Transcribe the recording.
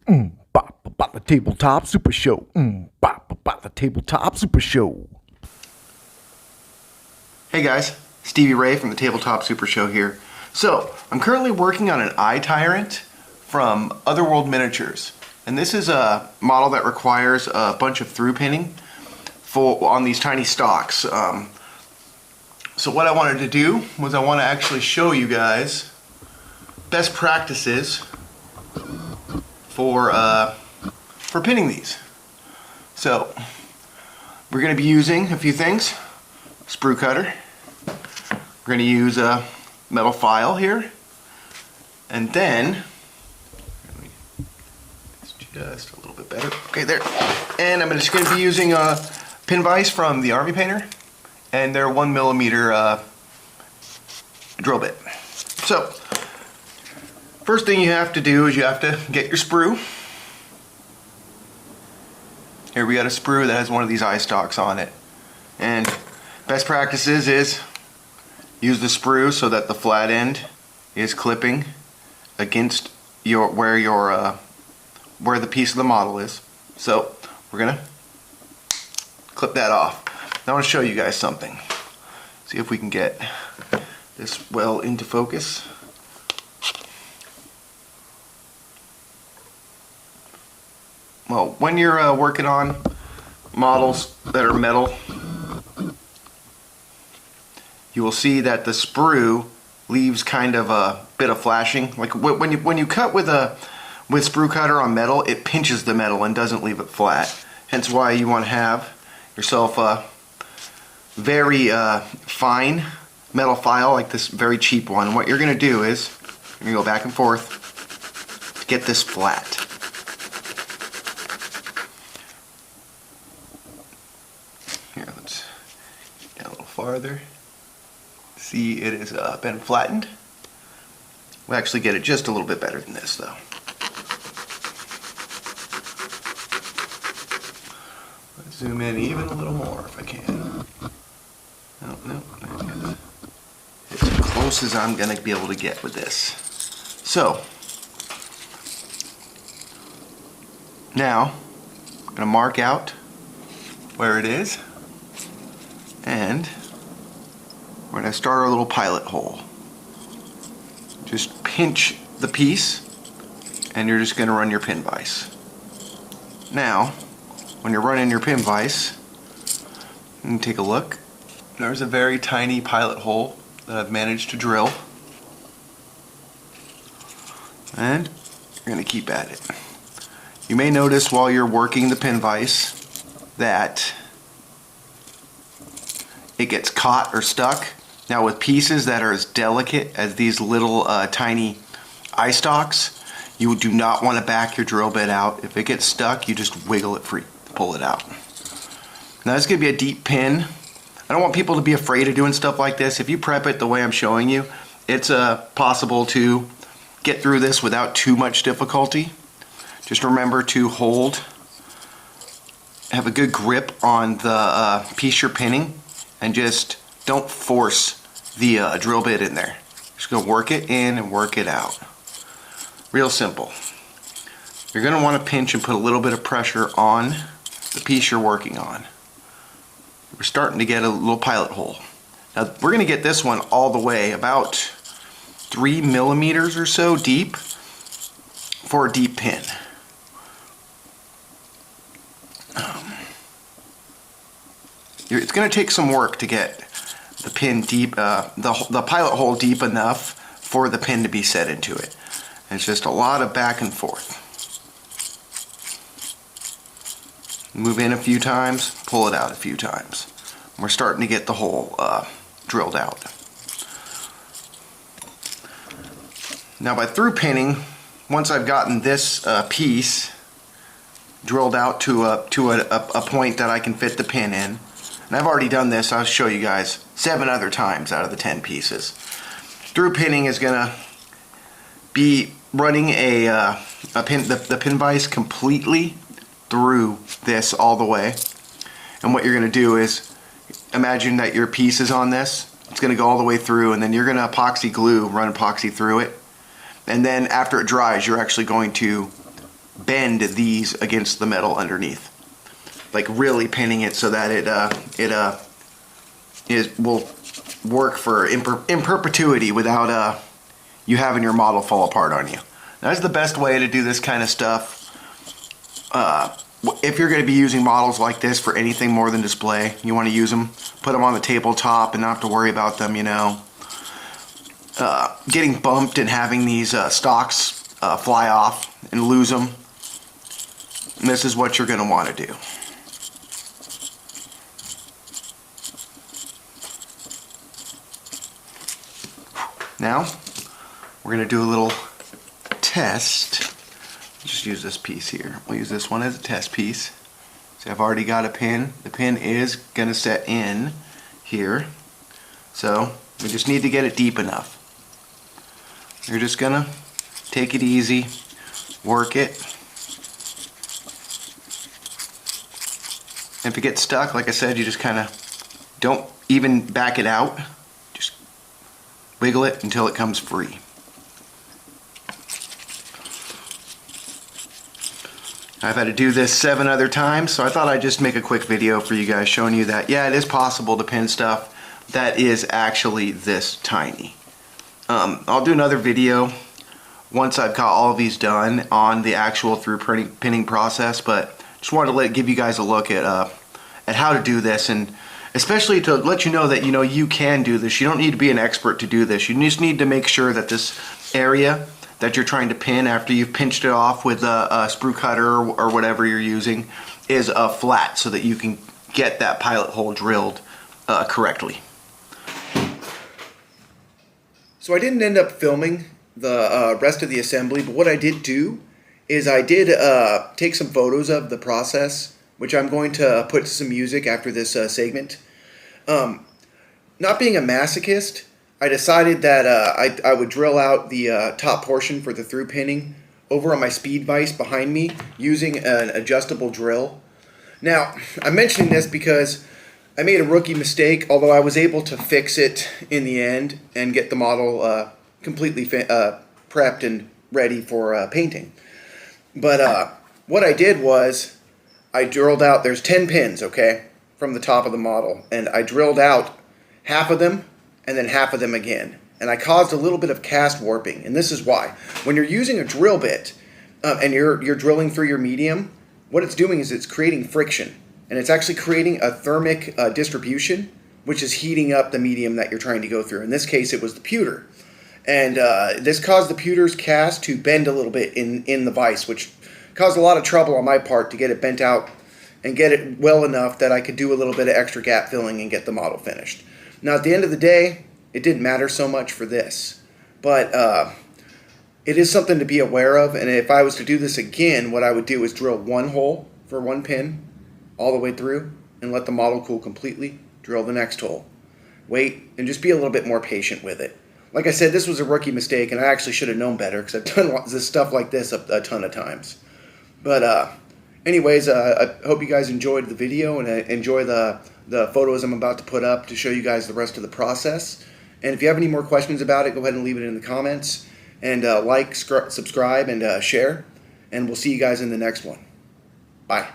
Bop, bop, the Tabletop Super Show. Bop, bop, the Tabletop Super Show. Hey guys, Stevie Ray from the Tabletop Super Show here. So, I'm currently working on an Tyrant from Otherworld Miniatures. And this is a model that requires a bunch of through pinning on these tiny stocks. So what I wanted to do was I want to actually show you guys best practices for pinning these. So we're going to be using a few things. Sprue cutter. We're going to use a metal file here, and then just a little bit better. Okay, there. And I'm just going to be using a pin vise from the Army Painter and their 1mm drill bit. So first thing you have to do is you have to get your sprue. Here we got a sprue that has one of these eye stalks on it. And best practices is use the sprue so that the flat end is clipping against where the piece of the model is. So we're gonna clip that off. Now I want to show you guys something. See if we can get this well into focus. Well, when you're working on models that are metal, you will see that the sprue leaves kind of a bit of flashing. Like when you cut with sprue cutter on metal, it pinches the metal and doesn't leave it flat. Hence why you want to have yourself a very fine metal file like this very cheap one. What you're going to do is you're going to go back and forth to get this flat. Here, let's get a little farther. See, it has been flattened. We'll actually get it just a little bit better than this, though. Let's zoom in even a little more if I can. No, it's as close as I'm going to be able to get with this. So, now, I'm going to mark out where it is, and we're going to start our little pilot hole. Just pinch the piece, and you're just going to run your pin vise. Now, when you're running your pin vise, you can take a look. There's a very tiny pilot hole that I've managed to drill. And you're going to keep at it. You may notice while you're working the pin vise that it gets caught or stuck. Now with pieces that are as delicate as these little tiny eye stalks, you do not want to back your drill bit out. If it gets stuck, you just wiggle it free, pull it out. Now this is going to be a deep pin. I don't want people to be afraid of doing stuff like this. If you prep it the way I'm showing you, it's possible to get through this without too much difficulty. Just remember to have a good grip on the piece you're pinning, and just don't force the drill bit in there. Just go work it in and work it out. Real simple. You're going to want to pinch and put a little bit of pressure on the piece you're working on. We're starting to get a little pilot hole. Now we're going to get this one all the way about 3 millimeters or so deep for a deep pin. It's going to take some work to get the pin deep, the pilot hole deep enough for the pin to be set into it. And it's just a lot of back and forth. Move in a few times, pull it out a few times. We're starting to get the hole drilled out. Now by through pinning, once I've gotten this piece drilled out to a point that I can fit the pin in, and I've already done this, I'll show you guys 7 other times out of the 10 pieces. Through pinning is going to be running the pin vise completely through this all the way. And what you're going to do is imagine that your piece is on this. It's going to go all the way through, and then you're going to run epoxy through it. And then after it dries, you're actually going to bend these against the metal underneath. Like really pinning it so that it will work for in perpetuity without you having your model fall apart on you. That's the best way to do this kind of stuff. If you're going to be using models like this for anything more than display, you want to use them, put them on the tabletop and not have to worry about them, you know, getting bumped and having these stocks fly off and lose them. And this is what you're going to want to do. Now, we're going to do a little test. Just use this piece here. We'll use this one as a test piece. See, I've already got a pin. The pin is going to set in here. So, we just need to get it deep enough. You're just going to take it easy, work it. And if it gets stuck, like I said, you just kind of don't even back it out. Just wiggle it until it comes free. I've had to do this 7 other times, so I thought I'd just make a quick video for you guys showing you that, yeah, it is possible to pin stuff that is actually this tiny. I'll do another video once I've got all of these done on the actual through pinning process, but just wanted to give you guys a look at how to do this, and especially to let you know that you can do this. You don't need to be an expert to do this. You just need to make sure that this area that you're trying to pin after you've pinched it off with a sprue cutter or whatever you're using is flat, so that you can get that pilot hole drilled correctly. So I didn't end up filming the rest of the assembly, but what I did do is I did take some photos of the process, which I'm going to put to some music after this segment. Not being a masochist, I decided that I would drill out the top portion for the through pinning over on my speed vise behind me using an adjustable drill. Now, I'm mentioning this because I made a rookie mistake, although I was able to fix it in the end and get the model completely prepped and ready for painting. But what I did was I drilled out, there's 10 pins, okay, from the top of the model, and I drilled out half of them and then half of them again. And I caused a little bit of cast warping, and this is why. When you're using a drill bit and you're drilling through your medium, what it's doing is it's creating friction, and it's actually creating a thermic distribution, which is heating up the medium that you're trying to go through. In this case, it was the pewter. And this caused the pewter's cast to bend a little bit in the vise, which caused a lot of trouble on my part to get it bent out and get it well enough that I could do a little bit of extra gap filling and get the model finished. Now, at the end of the day, it didn't matter so much for this, but it is something to be aware of, and if I was to do this again, what I would do is drill one hole for one pin all the way through and let the model cool completely, drill the next hole, wait, and just be a little bit more patient with it. Like I said, this was a rookie mistake, and I actually should have known better because I've done this stuff like this a ton of times. But anyways, I hope you guys enjoyed the video and enjoy the photos I'm about to put up to show you guys the rest of the process. And if you have any more questions about it, go ahead and leave it in the comments. And like, subscribe, and share. And we'll see you guys in the next one. Bye.